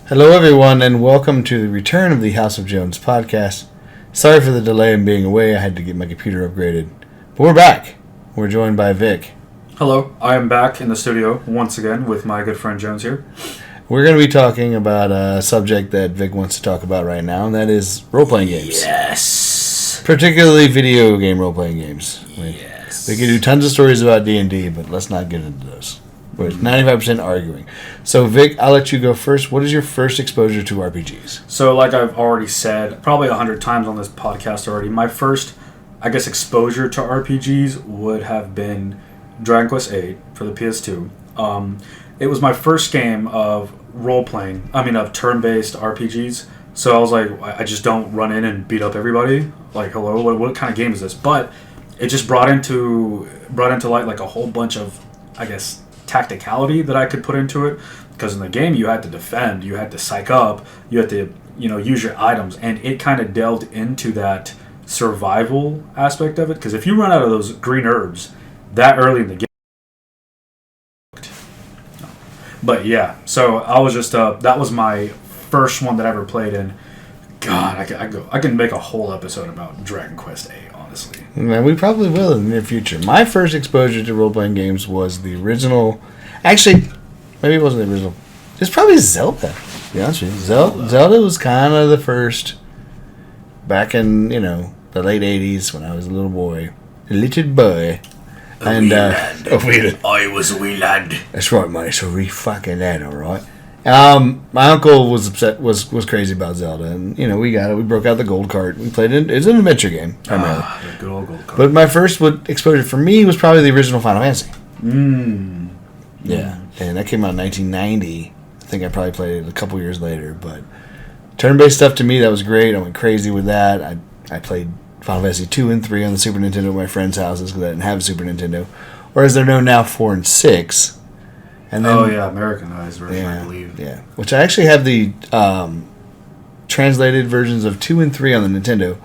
Hello, everyone, and welcome to the return of the House of Jones podcast. Sorry for the delay in being away. I had to get my computer upgraded. But we're back. We're joined by Vic. Hello, I am back in the studio once again with my good friend Jones here. We're going to be talking about a subject that Vic wants to talk about right now, and that is role-playing games. Yes. Particularly video game role-playing games. Yes. We could do tons of stories about D&D, but let's not get into those. We're 95% arguing. So, Vic, I'll let you go first. What is your first exposure to RPGs? So, like I've already said, probably 100 times on this podcast already, my first, exposure to RPGs would have been Dragon Quest VIII for the PS2. It was my first game of of turn-based RPGs. So I was like, I just don't run in and beat up everybody. Like, hello, what kind of game is this? But it just brought into light like a whole bunch of, tacticality that I could put into it, because in the game you had to defend, you had to psych up, you had to use your items, and it kind of delved into that survival aspect of it, because if you run out of those green herbs that early in the game. But yeah, so I was just that was my first one that I ever played in. God, I can make a whole episode about Dragon Quest VIII, honestly. Man, we probably will in the near future. My first exposure to role-playing games was the original. Actually, maybe it wasn't the original. It's probably Zelda. To be honest with you, Zelda was kind of the first. Back in the late '80s when I was a little boy, I was a wee lad. That's right, mate. So we fucking lad, all right. My uncle was upset, was crazy about Zelda, and we got it. We broke out the gold cart. We played it. It's an adventure game primarily. The good old gold cart. But my first exposure for me was probably the original Final Fantasy. Yeah, and that came out in 1990. I think I probably played it a couple years later. But turn-based stuff to me, that was great. I went crazy with that. I played Final Fantasy 2 and 3 on the Super Nintendo at my friends' houses because I didn't have a Super Nintendo, or as they're known now, 4 and 6. And then, Americanized version, I believe. Yeah, which I actually have the translated versions of 2 and 3 on the Nintendo,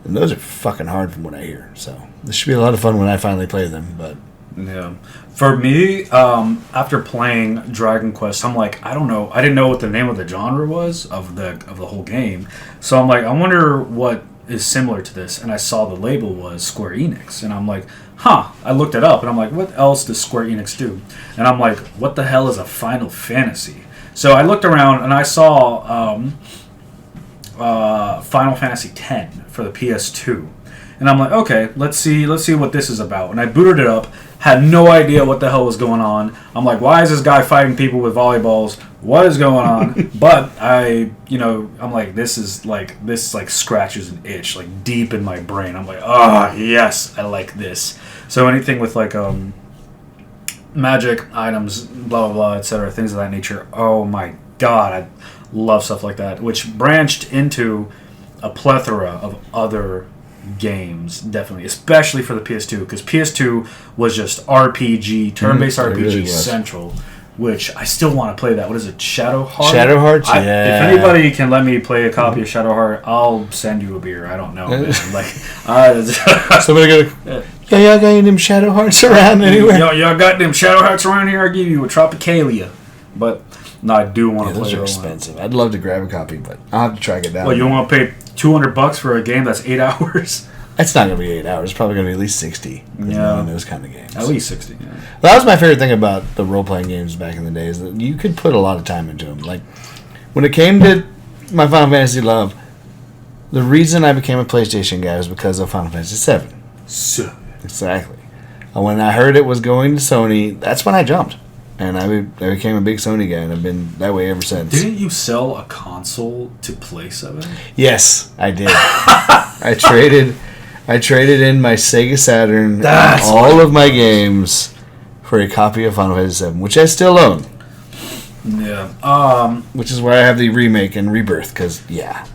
and those are fucking hard from what I hear. So this should be a lot of fun when I finally play them. But yeah, for me, after playing Dragon Quest, I'm like, I don't know, I didn't know what the name of the genre was of the whole game, so I'm like, I wonder what is similar to this, and I saw the label was Square Enix, and I'm like, I looked it up, and I'm like, what else does Square Enix do? And I'm like, what the hell is a Final Fantasy? So I looked around, and I saw Final Fantasy X for the PS2, and I'm like, okay, let's see what this is about. And I booted it up, had no idea what the hell was going on. I'm like, why is this guy fighting people with volleyballs? What is going on? But I'm like, this scratches an itch, like, deep in my brain. I'm like, yes, I like this. So anything with, like, magic items, blah, blah, blah, etc., things of that nature, oh my god, I love stuff like that, which branched into a plethora of other games, definitely, especially for the PS2, because PS2 was just RPG, turn-based RPG really central, which I still want to play that. What is it, Shadowheart? Shadowheart, yeah. If anybody can let me play a copy of Shadowheart, I'll send you a beer. I don't know, man. Somebody go, y'all got any them Shadowhearts around anywhere? Y'all got them Shadowhearts around here? I'll give you a Tropicalia. But no, I do want to play those are expensive. I'd love to grab a copy, but I'll have to track it down. Well, you want to pay $200 for a game that's 8 hours? It's not going to be 8 hours. It's probably going to be at least 60. Yeah. Those kind of games. At least 60, yeah. That was my favorite thing about the role-playing games back in the days. That you could put a lot of time into them. Like, when it came to my Final Fantasy love, the reason I became a PlayStation guy was because of Final Fantasy VII. Exactly. And when I heard it was going to Sony, that's when I jumped. And I became a big Sony guy, and I've been that way ever since. Didn't you sell a console to play 7? Yes, I did. I traded in my Sega Saturn, of my games, for a copy of Final Fantasy VII, which I still own. Yeah. Which is why I have the remake and rebirth, because, yeah.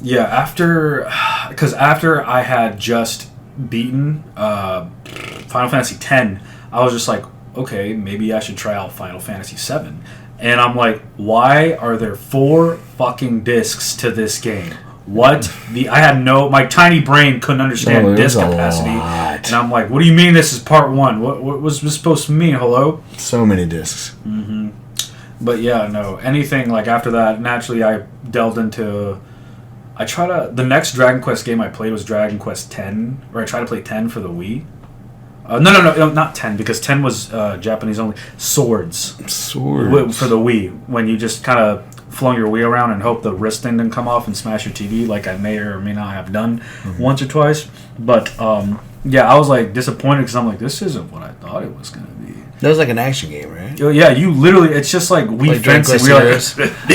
Yeah, after I had just beaten Final Fantasy X, I was just like, okay, maybe I should try out Final Fantasy VII. And I'm like, why are there 4 fucking discs to this game? What? My tiny brain couldn't understand disc capacity. And I'm like, what do you mean this is part 1? What was this supposed to mean? Hello? So many discs. Mm-hmm. But yeah, no. Anything like after that, naturally I delved into. The next Dragon Quest game I played was Dragon Quest 10, or I tried to play 10 for the Wii. No, not 10, because 10 was Japanese only. Swords. For the Wii, when you just kind of flung your Wii around and hope the wrist thing didn't come off and smash your TV, like I may or may not have done once or twice. But yeah, I was like disappointed because I'm like, this isn't what I thought it was going to be. That was like an action game, right? Yeah, you literally, it's just like Wii fencing.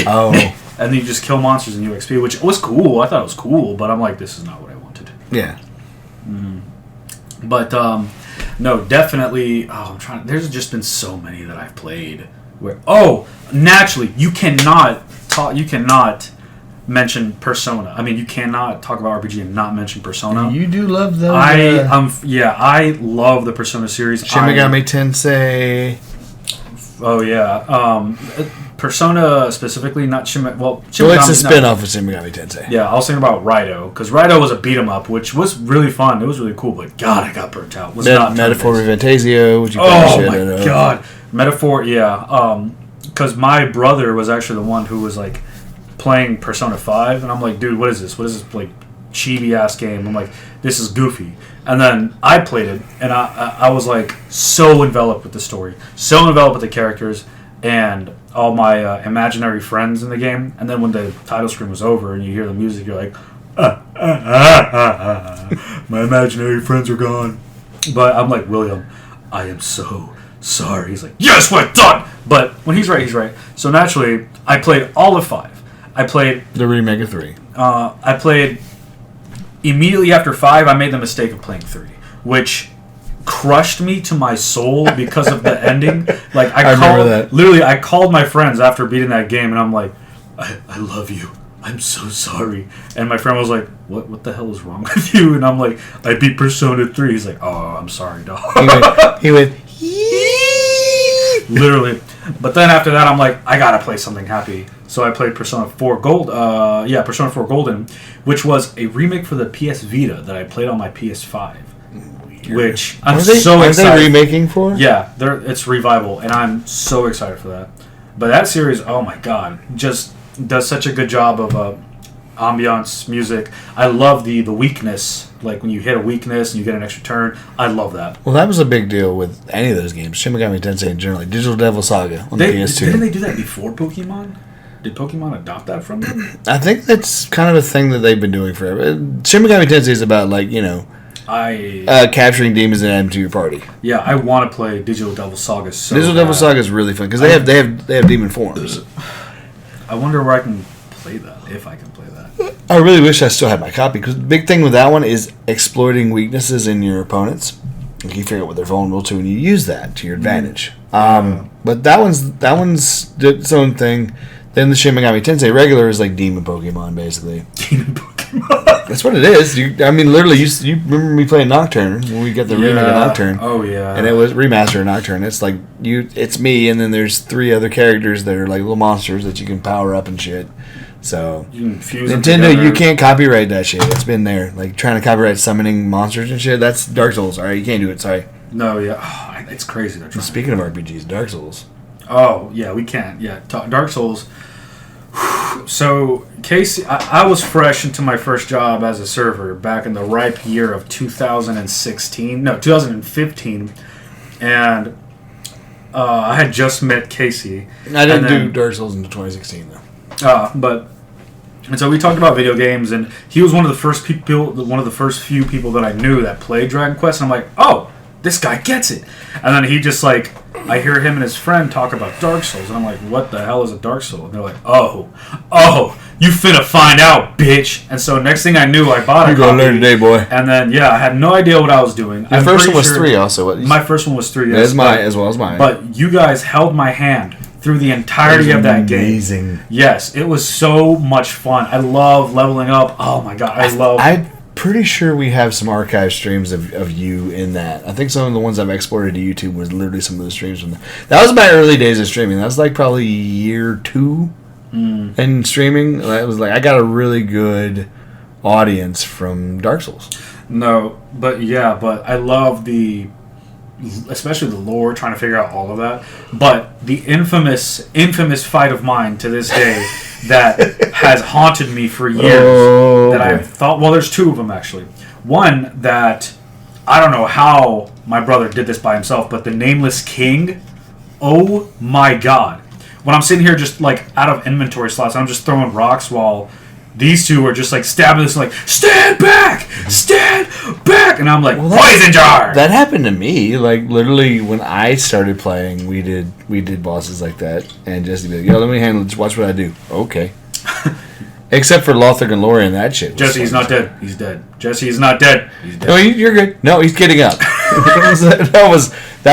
Oh. And then you just kill monsters in UXP, which was cool. I thought it was cool, but I'm like, this is not what I wanted. Yeah. But no, definitely. There's just been so many that I've played. Naturally, you cannot mention Persona. I mean, you cannot talk about RPG and not mention Persona. You do love those. I love the Persona series. Shin Megami Tensei. Oh yeah. Persona specifically, not Shin Megami. Well, it's a spin-off of Shin Megami Tensei. Yeah, I was thinking about Raidou, because Raidou was a beat-em-up, which was really fun. It was really cool, but God, I got burnt out. Metaphor Fantasio, which you God. Metaphor, yeah. Because my brother was actually the one who was, like, playing Persona 5, and I'm like, dude, what is this? What is this, like, chibi-ass game? I'm like, this is goofy. And then I played it, and I was, like, so enveloped with the story, so enveloped with the characters, and all my imaginary friends in the game. And then when the title screen was over and you hear the music, you're like, my imaginary friends are gone. But I'm like, William, I am so sorry. He's like, yes, we're done. But when he's right, he's right. So naturally, I played all of 5. I played the remake of 3. I played immediately after 5. I made the mistake of playing 3, which crushed me to my soul because of the ending. Like I remember that. Literally, I called my friends after beating that game, and I'm like, I love you. I'm so sorry. And my friend was like, what the hell is wrong with you? And I'm like, I beat Persona 3. He's like, oh, I'm sorry, dog. He went literally. But then after that, I'm like, I gotta play something happy. So I played Persona 4 Gold. Persona 4 Golden, which was a remake for the PS Vita that I played on my PS5. Which I'm so excited. Are they remaking for? Yeah, it's revival, and I'm so excited for that. But that series, oh my god, just does such a good job of ambiance, music. I love the weakness, like when you hit a weakness and you get an extra turn. I love that. Well, that was a big deal with any of those games. Shin Megami Tensei and generally Digital Devil Saga on the PS2. Didn't they do that before Pokemon? Did Pokemon adopt that from them? I think that's kind of a thing that they've been doing forever. Shin Megami Tensei is about, like, you know, capturing demons and adding them to your party. Yeah, I want to play Digital Devil Saga Digital Devil Saga is really fun because they have demon forms. I wonder where I can play that, if I can play that. I really wish I still had my copy because the big thing with that one is exploiting weaknesses in your opponents. Like you figure out what they're vulnerable to and you use that to your advantage. But that one's its own thing. Then the Shin Megami Tensei regular is like Demon Pokemon, basically. Demon Pokemon. That's what it is. Literally, you remember me playing Nocturne when we got the remake of Nocturne. Oh yeah. And it was remastered Nocturne. It's like it's me, and then there's 3 other characters that are like little monsters that you can power up and shit. So you can fuse Nintendo, you can't copyright that shit. It's been there, like trying to copyright summoning monsters and shit. That's Dark Souls. All right, you can't do it. Sorry. No, yeah, it's crazy. Speaking of RPGs, Dark Souls. Oh yeah, we can't. Yeah, Dark Souls. So Casey, I was fresh into my first job as a server back in the ripe year of 2015, and I had just met Casey. I didn't do Dark Souls until 2016 though. And so we talked about video games, and he was one of the first few people that I knew that played Dragon Quest, and I'm like, oh, this guy gets it. And then he just like, I hear him and his friend talk about Dark Souls, and I'm like, what the hell is a Dark Soul? And they're like, oh, you finna find out, bitch. And so next thing I knew, I bought a copy. You're gonna learn today, boy. And then, I had no idea what I was doing. Your first one was 3 also. My first one was 3. Yes, as well as mine. But you guys held my hand through the entirety of that game. Amazing. Yes, it was so much fun. I love leveling up. Oh my god, I'm pretty sure we have some archive streams of you in that. I think some of the ones I've exported to YouTube was literally some of the streams from that was my early days of streaming. That was like probably year 2 in streaming. That was like I got a really good audience from Dark Souls. No, but I love the especially the lore, trying to figure out all of that. But the infamous fight of mine to this day that has haunted me for years. That I thought, well, there's two of them actually. One that I don't know how my brother did this by himself, but the Nameless King. Oh my god! When I'm sitting here just like out of inventory slots, I'm just throwing rocks while these two are just like stabbing this like stand back, and I'm like poison jar. That happened to me. Like literally when I started playing, we did bosses like that, and Jesse be like, "Yo, let me handle it. Just watch what I do." Okay. Except for Lothar and Lorien, that shit. Jesse, he's not dead. He's dead. Jesse, he's not dead. He's dead. No, you're good. No, he's getting up. that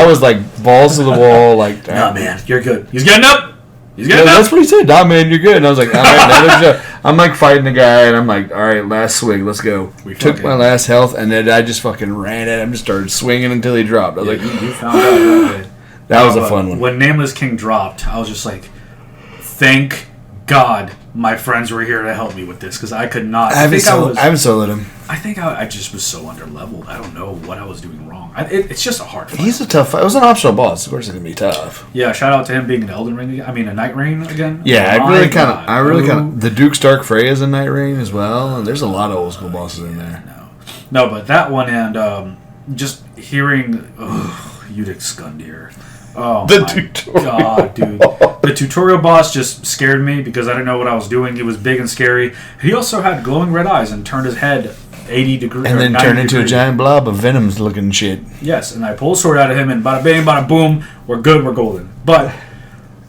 was like balls to the wall. Like, nah, man, you're good. He's getting up. He's getting up. That's what he said. Nah, man, you're good. And I was like, all right, I'm like fighting the guy, and I'm like, all right, last swing, let's go. We took my last health, and then I just fucking ran at him, just started swinging until he dropped. I was like, you found out right. That was a fun one. When Nameless King dropped, I was just like, thank God my friends were here to help me with this, because I could not. I haven't soloed him. I think I just was so underleveled. I don't know what I was doing wrong. It's just a hard fight. He's a tough fight. It was an optional boss. Of course, it's gonna be tough. Yeah, shout out to him being an Elden Ring. I mean, a Night Rain again. Yeah, I really kind of. The Duke's Dark Freya is a Night Rain as well, and there's a lot of old school bosses in there. No, but that one and just hearing Udic Skundir. Oh the my tutorial. God, dude. The tutorial boss just scared me because I didn't know what I was doing. He was big and scary. He also had glowing red eyes and turned his head 80 degrees. And then turned into a giant blob of Venom's looking shit. Yes, and I pull a sword out of him and bada bang, bada boom, we're good, we're golden. But,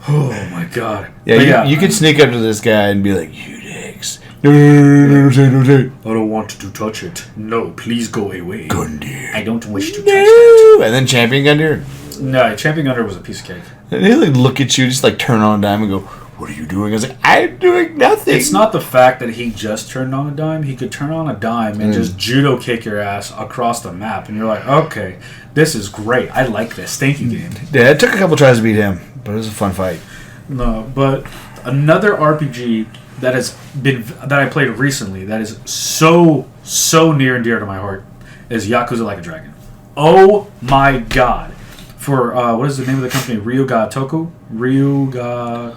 oh my God. Yeah, you could sneak up to this guy and be like, Udix. No, I don't want to touch it. No, please go away. Gundyr. I don't wish to touch it. And then Champion Gundyr. No, Champion Gundyr was a piece of cake. And he'll like look at you, just like turn on a dime and go, "What are you doing?" I was like, "I'm doing nothing." It's not the fact that he just turned on a dime. He could turn on a dime and just judo kick your ass across the map, and you're like, "Okay, this is great. I like this. Thank you, game." Yeah, it took a couple tries to beat him, but it was a fun fight. No, but another RPG that I played recently that is so near and dear to my heart is Yakuza Like a Dragon. Oh my God. For, what is the name of the company? Ryuga Toku? Ryuga...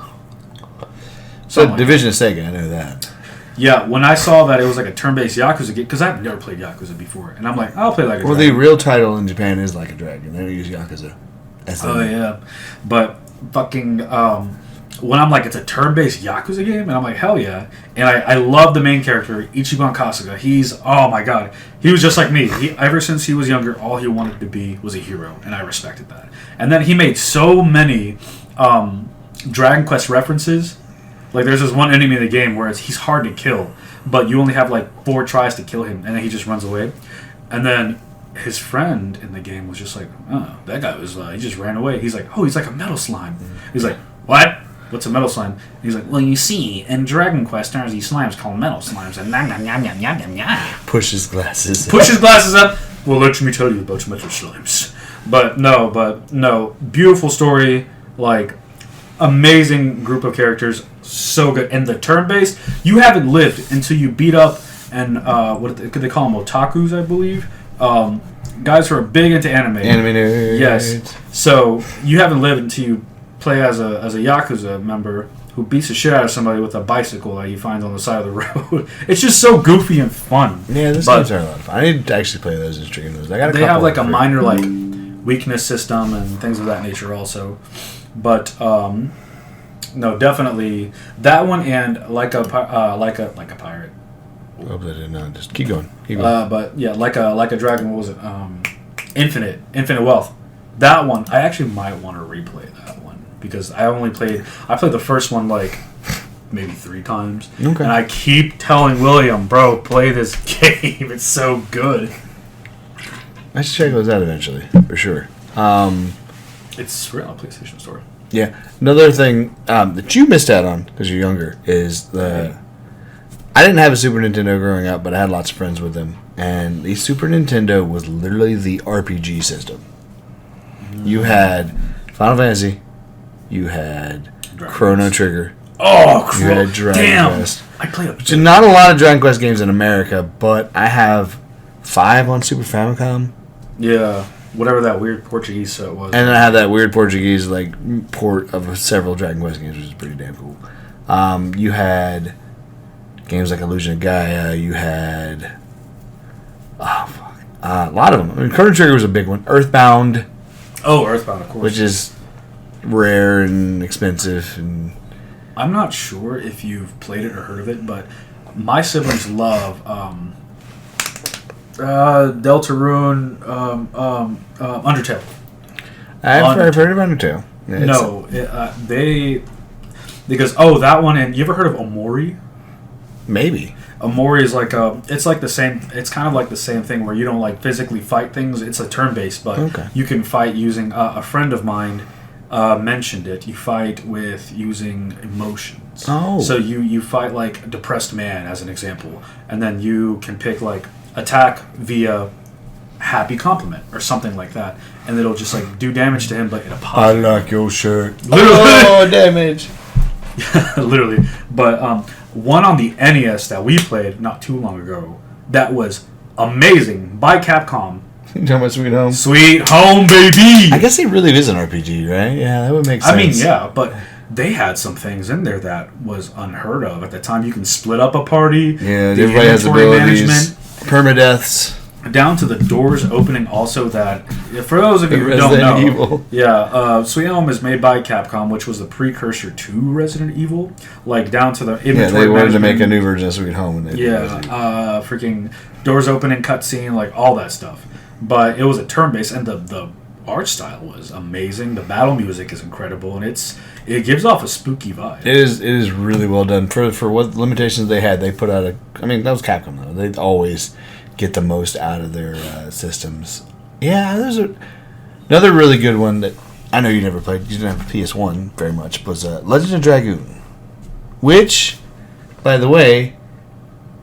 So, Division of Sega, I know that. Yeah, when I saw that it was like a turn-based Yakuza game, because I've never played Yakuza before, and I'm like, I'll play Like a Dragon. Well, the real title in Japan is Like a Dragon. They don't use Yakuza. Yeah. But fucking... when I'm like, it's a turn-based Yakuza game, and I'm like, hell yeah. And I love the main character, Ichiban Kasuga. He's, oh my God. He was just like me. Ever since he was younger, all he wanted to be was a hero, and I respected that. And then he made so many Dragon Quest references. Like, there's this one enemy in the game where he's hard to kill, but you only have like 4 tries to kill him, and then he just runs away. And then his friend in the game was just like, oh, that guy was, he just ran away. He's like, oh, he's like a metal slime. He's like, what? What's a metal slime? And he's like, well, you see, in Dragon Quest, there's these slimes called metal slimes, and Push his glasses. Push his glasses up. Well, let me tell you about metal slimes. But no, beautiful story, like, amazing group of characters, so good. And the turn-based, you haven't lived until you beat up, and what could they call them, otakus, I believe? Guys who are big into anime. Anime nerds. Yes. So, you haven't lived until you play as a Yakuza member who beats the shit out of somebody with a bicycle that he finds on the side of the road. It's just so goofy and fun. Yeah, those games are a lot of fun. I need to actually play those and stream those. They have like a minor like weakness system and things of that nature also. But no, definitely that one and like a pirate. Oh, but I did not. Just keep going. But yeah, like a dragon. What was it? Infinite Wealth. That one, I actually might want to replay that one because I played the first one like maybe 3 times. Okay. And I keep telling William, bro, play this game. It's so good. I should check those out eventually, for sure. It's real on PlayStation Store. Yeah. Another thing that you missed out on because you're younger is I didn't have a Super Nintendo growing up, but I had lots of friends with them. And the Super Nintendo was literally the RPG system. You had Final Fantasy. You had Chrono Trigger. Oh, you had Dragon Quest. I played So not a lot of Dragon Quest games in America, but I have 5 on Super Famicom. Yeah. whatever that weird Portuguese set was. And then I had that weird Portuguese port of several Dragon Quest games, which is pretty damn cool. You had games like Illusion of Gaia. You had a lot of them. I mean, Chrono Trigger was a big one. Earthbound. Oh, Earthbound, of course. Which is rare and expensive. And I'm not sure if you've played it or heard of it, but my siblings love Deltarune, Undertale. I've heard of Undertale. Yeah, because that one, and you ever heard of Omori? Maybe. Omori is it's like the same. It's kind of like the same thing where you don't like physically fight things. It's a turn based, but you can fight using a friend of mine mentioned it. You fight with using emotions. Oh, so you fight like a depressed man as an example, and then you can pick like attack via happy compliment or something like that, and it'll just like do damage to him, but in a positive. I like your shirt. Literally, damage. literally. But one on the NES that we played not too long ago that was amazing by Capcom. You talking about Sweet Home? Sweet Home, baby! I guess it really is an RPG, right? Yeah, that would make sense. I mean, yeah, but they had some things in there that was unheard of at the time. You can split up a party. Yeah, everybody has abilities. Permadeaths. Down to the doors opening also that, for those of you who don't know, Evil. Yeah, Sweet Home is made by Capcom, which was the precursor to Resident Evil. Like, down to the inventory management. Yeah, they wanted to make a new version version of Sweet Home. And freaking doors opening, cutscene, like, all that stuff. But it was a turn-based, and the art style was amazing. The battle music is incredible, and it gives off a spooky vibe. It is really well done. For what limitations they had, they put out I mean, that was Capcom, though. They always get the most out of their systems. Yeah, there's another really good one that I know you never played. You didn't have a PS1 very much. Was Legend of Dragoon, which, by the way,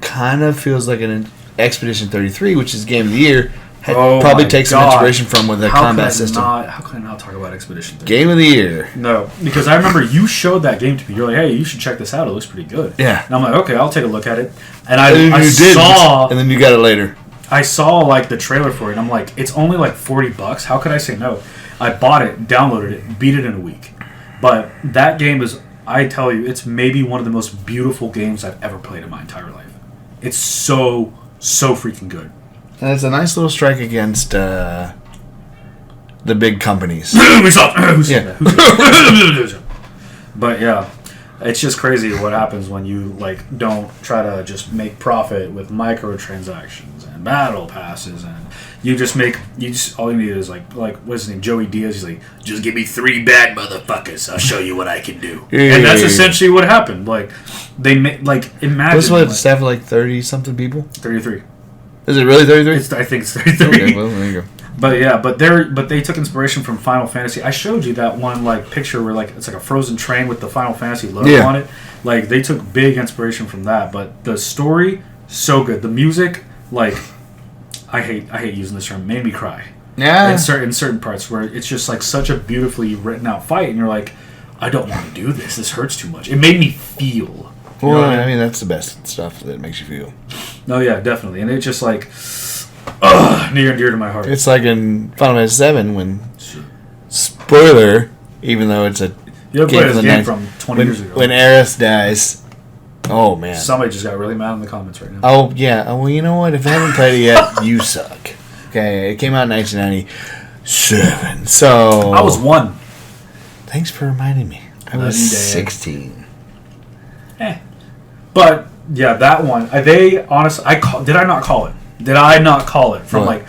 kind of feels like an Expedition 33, which is Game of the Year. Probably takes some inspiration from with the combat system. How can I not talk about Expedition 33? Game of the Year. No, because I remember you showed that game to me. You're like, hey, you should check this out. It looks pretty good. Yeah. And I'm like, okay, I'll take a look at it. And I saw... And then you got it later. I saw, like, the trailer for it, and I'm like, it's only, like, $40. How could I say no? I bought it, downloaded it, beat it in a week. But that game is, I tell you, it's maybe one of the most beautiful games I've ever played in my entire life. It's so freaking good. And it's a nice little strike against the big companies. But yeah, it's just crazy what happens when you like don't try to just make profit with microtransactions and battle passes, and all you need is like what's his name, Joey Diaz. He's like, just give me 3 bad motherfuckers, I'll show you what I can do. And that's essentially what happened. Like they imagine. What's the staff of like 30 something people? 33. Is it really 33? I think it's 33. Okay, well, there you go. But yeah, but they took inspiration from Final Fantasy. I showed you that one like picture where like it's like a frozen train with the Final Fantasy logo on it. Like they took big inspiration from that. But the story, so good. The music, like I hate using this term, made me cry. Yeah. In certain parts where it's just like such a beautifully written out fight, and you're like, I don't want to do this. This hurts too much. It made me feel. Well, I mean, that's the best stuff that makes you feel. No, yeah, definitely. And it's just like, near and dear to my heart. It's like in Final Fantasy VII when, spoiler, even though it's a game from 20 years ago. When Aerith dies, oh, man. Somebody just got really mad in the comments right now. Oh, yeah. Oh, well, you know what? If I haven't played it yet, you suck. Okay, it came out in 1997, so... I was 1. Thanks for reminding me. I was 16. But yeah, that one. Did I not call it? Did I not call it from like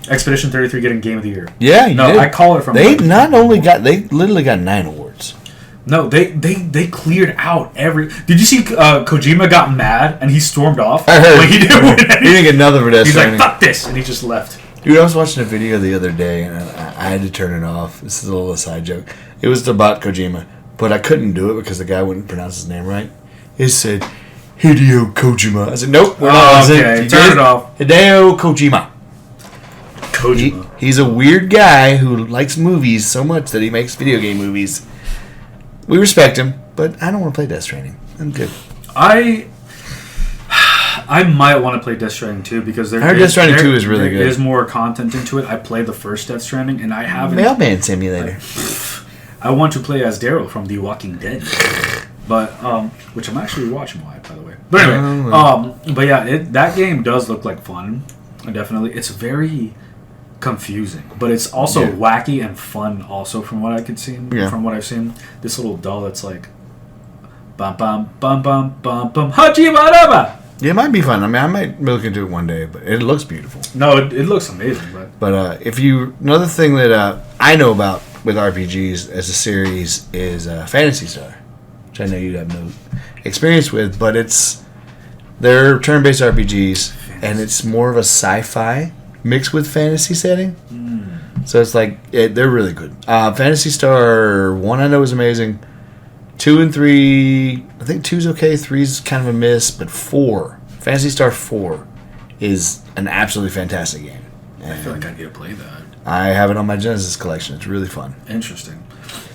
Expedition 33 getting Game of the Year? Yeah, you did. I call it from. They literally got 9 awards. No, they cleared out every. Did you see Kojima got mad and he stormed off? I heard. Like, he didn't win anything. He didn't get nothing for that. He's like, fuck this, and he just left. Dude, I was watching a video the other day and I had to turn it off. This is a little aside joke. It was about Kojima, but I couldn't do it because the guy wouldn't pronounce his name right. It said Hideo Kojima. I said, nope, we're not. Okay, turn it off. Hideo Kojima. He's a weird guy who likes movies so much that he makes video game movies. We respect him, but I don't want to play Death Stranding. I'm good. I I might want to play Death Stranding 2 because I heard Death Stranding 2 is really good. There is more content into it. I played the first Death Stranding, and I haven't. Mailman Simulator. I want to play as Daryl from The Walking Dead, but which I'm actually watching live, by the way. But anyway, but yeah, that game does look like fun. Definitely, it's very confusing, but it's also wacky and fun. Also, from what I could see, from what I've seen, this little doll that's like, bum bum bum bum bum bum hajimaraba. Yeah, it might be fun. I mean, I might look into it one day, but it looks beautiful. No, it looks amazing. But another thing that I know about with RPGs as a series is Phantasy Star, which I know you have no experience with, but they're turn-based RPGs, and it's more of a sci-fi mixed with fantasy setting. So it's like they're really good. Phantasy Star 1 I know is amazing. 2 and 3, I think 2's okay. 3's kind of a miss, but 4, Phantasy Star 4, is an absolutely fantastic game. And I feel like I need to play that. I have it on my Genesis collection. It's really fun. Interesting.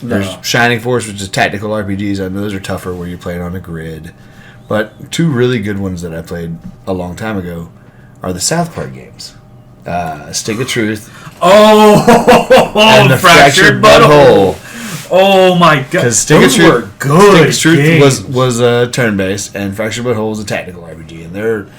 There's Shining Force, which is tactical RPGs. I know those are tougher where you play it on a grid. But 2 really good ones that I played a long time ago are the South Park games. Stick of Truth. Oh! And the Fractured Butthole. Oh my god! Because Stick of Truth was turn-based, and Fractured Butthole was a tactical RPG. And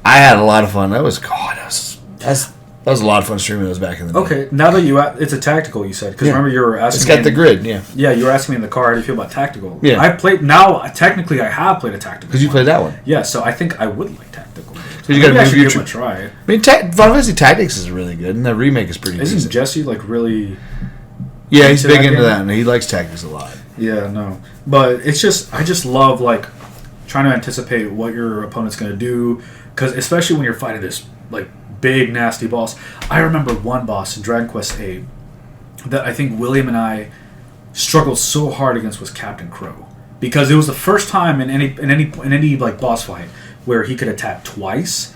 I had a lot of fun. That was a lot of fun streaming those back in the day. Okay, now that it's a tactical, you said, because remember you were asking. It's got the grid, yeah. Yeah, you were asking me in the car how do you feel about tactical. Yeah, technically I have played a tactical. Because you played that one. Yeah, so I think I would like tactical. You got to move your try. I mean, Final Fantasy Tactics is really good, and the remake is pretty. Isn't Jesse like really? Yeah, he's big into that, and he likes tactics a lot. Yeah, no, but I just love like trying to anticipate what your opponent's gonna do, because especially when you're fighting this like big nasty boss. I remember one boss in Dragon Quest VIII that I think William and I struggled so hard against was Captain Crow, because it was the first time in any like boss fight where he could attack twice,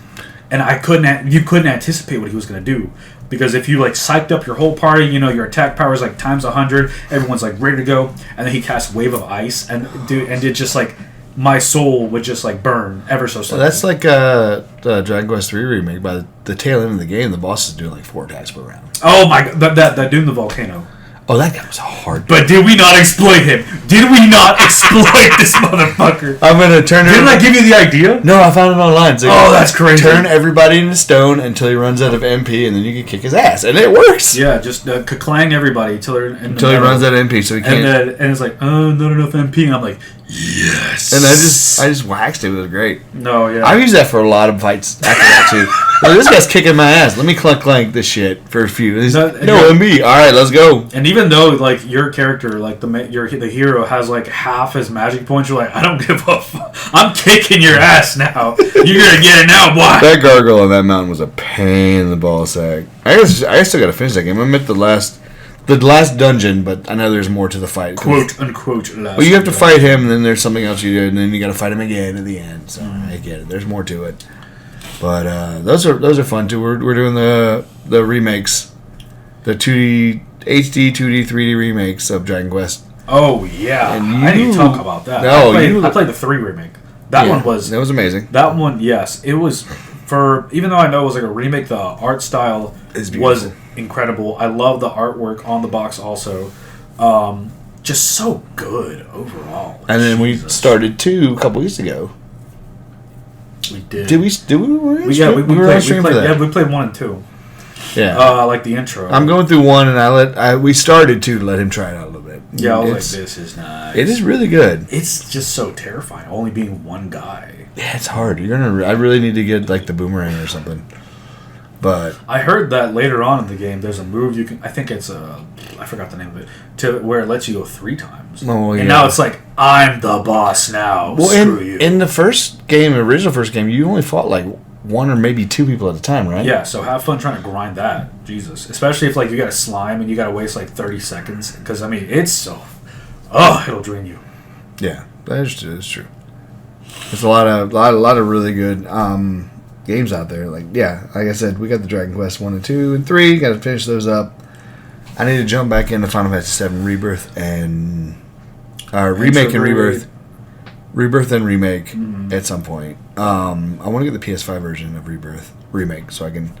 and you couldn't anticipate what he was going to do, because if you like psyched up your whole party, your attack power is like times 100, everyone's like ready to go, and then he cast Wave of Ice and it just like my soul would just like burn ever so slightly. That's like the Dragon Quest 3 remake. By the tail end of the game, the boss is doing like 4 attacks per round. Oh my god, that Doom the Volcano. Oh, that guy was hard. But did we not exploit him? Did we not exploit this motherfucker? I'm gonna turn. Didn't I give you the idea? No, I found it online. So that's crazy. Turn everybody into stone until he runs out of MP, and then you can kick his ass, and it works. Yeah, just clang everybody until he runs out of MP, so he can't. And it's like, oh, not enough MP, and I'm like, yes. And I just waxed it. It was great. No, yeah. I've used that for a lot of fights after that too. Well, this guy's kicking my ass. Let me clank this shit for a few. No, me. All right, let's go. And even though like your character, like the hero has like half his magic points, you're like, I don't give a fuck. I'm kicking your ass now. You're gonna get it now, boy. That gargoyle on that mountain was a pain in the ball sack. I still gotta finish that game. I'm at the last dungeon, but I know there's more to the fight. Quote unquote. Well, you have to fight him, and then there's something else you do, and then you gotta fight him again at the end. So I get it. There's more to it. But those are fun too. We're doing the remakes, the 2D HD 2D 3D remakes of Dragon Quest. Oh yeah, I need to talk about that. No, I played the 3 remake. That was amazing. That one, yes, it was. Even though I know it was like a remake, the art style was incredible. I love the artwork on the box also. Just so good overall. And then we started 2 a couple weeks ago. We did. Did we? We played 1 and 2. Yeah. Like the intro. I'm going through 1, and we started 2 to let him try it out a little bit. Yeah, I was like, this is nice. It is really good. It's just so terrifying, only being one guy. Yeah, it's hard. I really need to get like the boomerang or something. But I heard that later on in the game, there's a move you can. I think it's I forgot the name of it. Where it lets you go 3 times. Oh, yeah. And now it's like, I'm the boss now. Well, screw you. In the original first game, you only fought like 1 or maybe 2 people at a time, right? Yeah. So have fun trying to grind that. Jesus, especially if like you got a slime and you got to waste like 30 seconds, because I mean it's so. It'll drain you. Yeah, that's true. There's a lot of really good games out there. Like I said, we got the Dragon Quest 1 and 2 and 3. Got to finish those up. I need to jump back into Final Fantasy VII Rebirth and remake and Rebirth Rebirth and Remake at some point. I want to get the PS5 version of Rebirth Remake so I can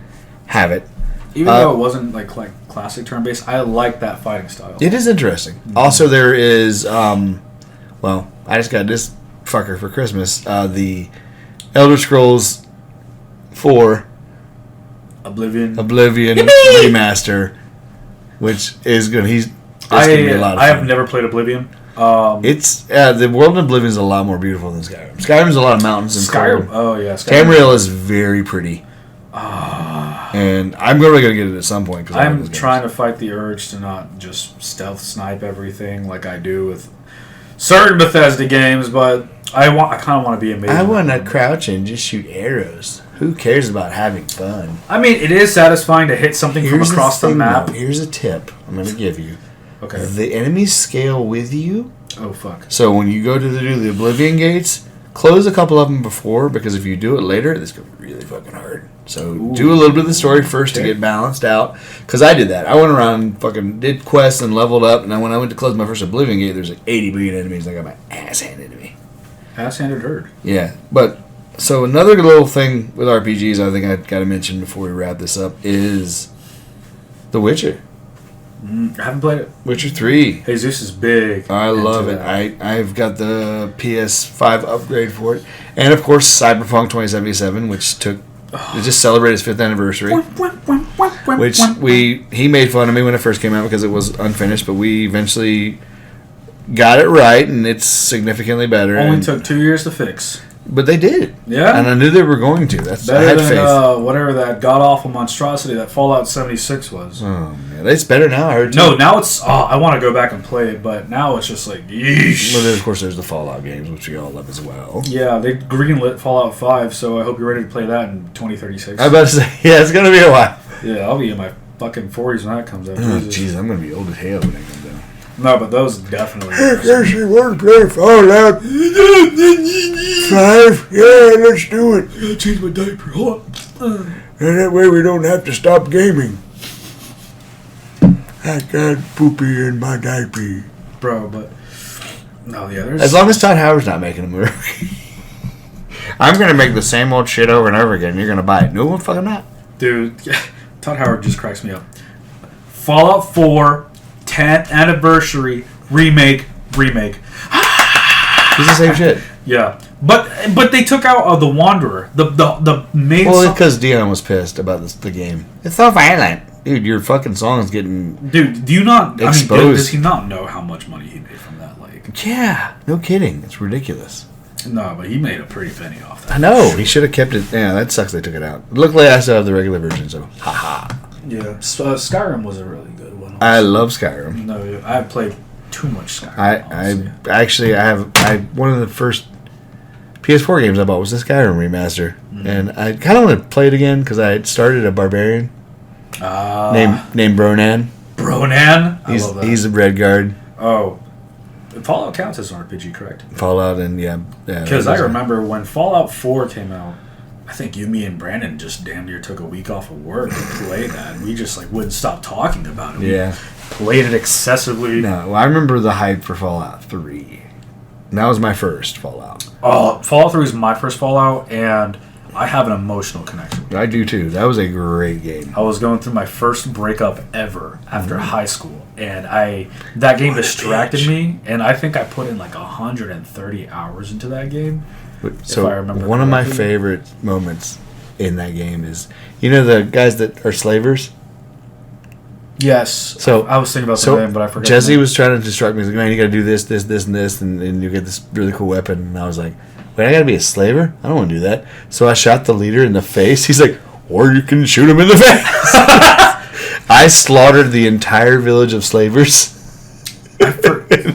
have it. Even though it wasn't like classic turn-based, I like that fighting style. It is interesting. Also, there is, well, I just got this fucker for Christmas. The Elder Scrolls 4 Oblivion remaster, which is going to be a lot of fun. I have never played Oblivion. It's the world in Oblivion is a lot more beautiful than Skyrim. Skyrim's a lot of mountains and Skyrim. cold. Oh yeah, Skyrim. Tamriel is very pretty. And I'm really going to get it at some point. Cause I'm trying to fight the urge to not just stealth snipe everything like I do with certain Bethesda games, but I kind of want to be amazing. I want to crouch and just shoot arrows. Who cares about having fun? I mean, it is satisfying to hit something from across the map. Though. Here's a tip I'm going to give you. Okay. The enemies scale with you. Oh, fuck. So when you go to do the Oblivion gates, close a couple of them before, because if you do it later, this could be really fucking hard. So do a little bit of the story first to get balanced out. Because I did that. I went around and fucking did quests and leveled up, and then when I went to close my first Oblivion gate, there's like 80 billion enemies. I got my ass handed to me. Ass-handed herd. Yeah, but so another little thing with RPGs I think I've got to mention before we wrap this up is The Witcher. I haven't played it. Witcher 3. Jesus is big. I love it. I've got the PS5 upgrade for it. And of course Cyberpunk 2077, which it just celebrated its 5th anniversary. Which he made fun of me when it first came out because it was unfinished, but we eventually got it right and it's significantly better. Only took 2 years to fix. But they did. Yeah. And I knew they were going to. I better had than faith. Whatever that god-awful monstrosity that Fallout 76 was. Oh, man. It's better now, I heard. No, now it's... I want to go back and play it, but now it's just like, yeesh. Well, then, of course, there's the Fallout games, which we all love as well. Yeah, they greenlit Fallout 5, so I hope you're ready to play that in 2036. I was about to say, yeah, it's going to be a while. Yeah, I'll be in my fucking 40s when that comes out. Oh, jeez, I'm going to be old as hell when that comes out. No, but those definitely... Yes, you want to play Fallout 5? Yeah, let's do it. I gotta change my diaper. Hold on. And that way we don't have to stop gaming. I got poopy in my diaper. Bro, but... No, yeah, there's... As long as Todd Howard's not making a movie. I'm going to make the same old shit over and over again. You're going to buy it. No, I'm fucking not. Dude, Todd Howard just cracks me up. Fallout 4... 10th anniversary remake. It's the same shit. Yeah, but they took out the Wanderer, the main. Well, because Dion was pissed about the game. It's so violent, dude. Your fucking song is getting. Dude, do you not? Exposed. I mean, does he not know how much money he made from that? Like, yeah, no kidding. It's ridiculous. No, but he made a pretty penny off that. I know. He should have kept it. Yeah, that sucks. They took it out. Luckily, I still have the regular version. So, haha. Yeah, Skyrim was a really good one. I love Skyrim. No, I've played too much Skyrim. I one of the first PS4 games I bought was the Skyrim remaster, and I kind of want to play it again because I had started a barbarian named Bronan. Bronan, I love that. He's a Redguard. Oh, Fallout counts as an RPG, correct? Fallout and yeah. Because I remember when Fallout 4 came out. I think me and Brandon just damn near took a week off of work to play that. And we just wouldn't stop talking about it. Yeah. We played it excessively. No, well, I remember the hype for Fallout 3. And that was my first Fallout. Oh, Fallout 3 is my first Fallout, and I have an emotional connection with it. I do too. That was a great game. I was going through my first breakup ever after high school, and that game distracted me, and I think I put in like 130 hours into that game. So I remember one of my correctly. favorite moments in that game is, you know, the guys that are slavers. Yes. So I was thinking about the name, but I forgot. Jesse was trying to distract me. He's like, man, you got to do this, and you get this really cool weapon. And I was like, wait, I got to be a slaver? I don't want to do that. So I shot the leader in the face. He's like, or you can shoot him in the face. I slaughtered the entire village of slavers.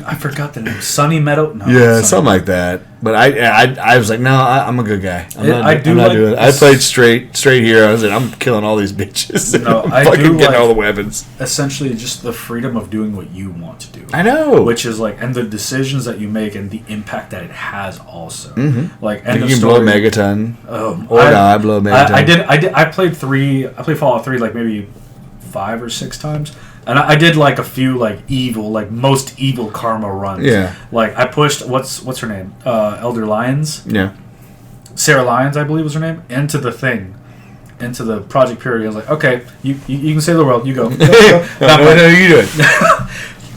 I forgot the name. Sunny Meadow? No, Yeah, something like that. But I was like, no, I'm a good guy. I'm not doing it. I played straight heroes, and I'm killing all these bitches. No, I'm I fucking do getting like- all the weapons. Essentially, just the freedom of doing what you want to do. I know. Which is like, and the decisions that you make and the impact that it has also. Like, you end of can blow a story. megaton. Or I blow a megaton. I played Fallout 3 like maybe 5 or 6 times. And I did like a few like evil, like most evil karma runs. Yeah. Like I pushed what's her name? Elder Lyons. Yeah. Sarah Lyons, I believe was her name, into the thing. Into the Project Purity. I was like, okay, you can save the world. You go. No, you do it.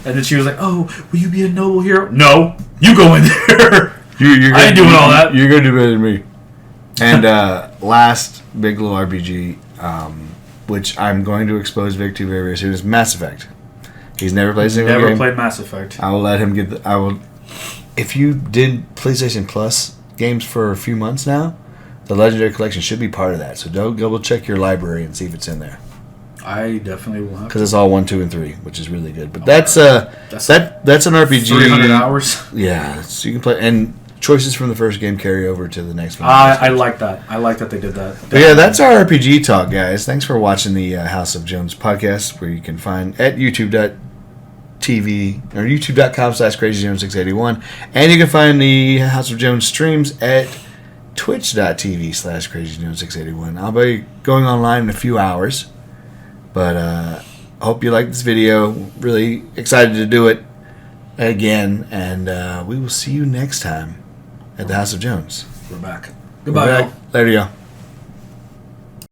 And then she was like, oh, will you be a noble hero? No. You go in there. I ain't doing all that. You're going to do better than me. And last big little RPG, which I'm going to expose Vic to very, very soon, is Mass Effect. He's never played a single game. Never played Mass Effect. I will let him get if you did PlayStation Plus games for a few months now, the Legendary Collection should be part of that. So double check your library and see if it's in there. I definitely will have. Because it's all 1, 2, and 3, which is really good. But that's an RPG. 300 hours. Yeah, so you can play, and choices from the first game carry over to the next one. I like that. I like that they did that. But yeah, that's our RPG talk, guys. Thanks for watching the House of Jones podcast, where you can find at youtube.tv or youtube.com/crazyjones681, and you can find the House of Jones streams at twitch.tv/crazyjones681. I'll be going online in a few hours, but I hope you like this video. Really excited to do it again, and we will see you next time at the House of Jones. We're back. Goodbye, y'all. Later, y'all.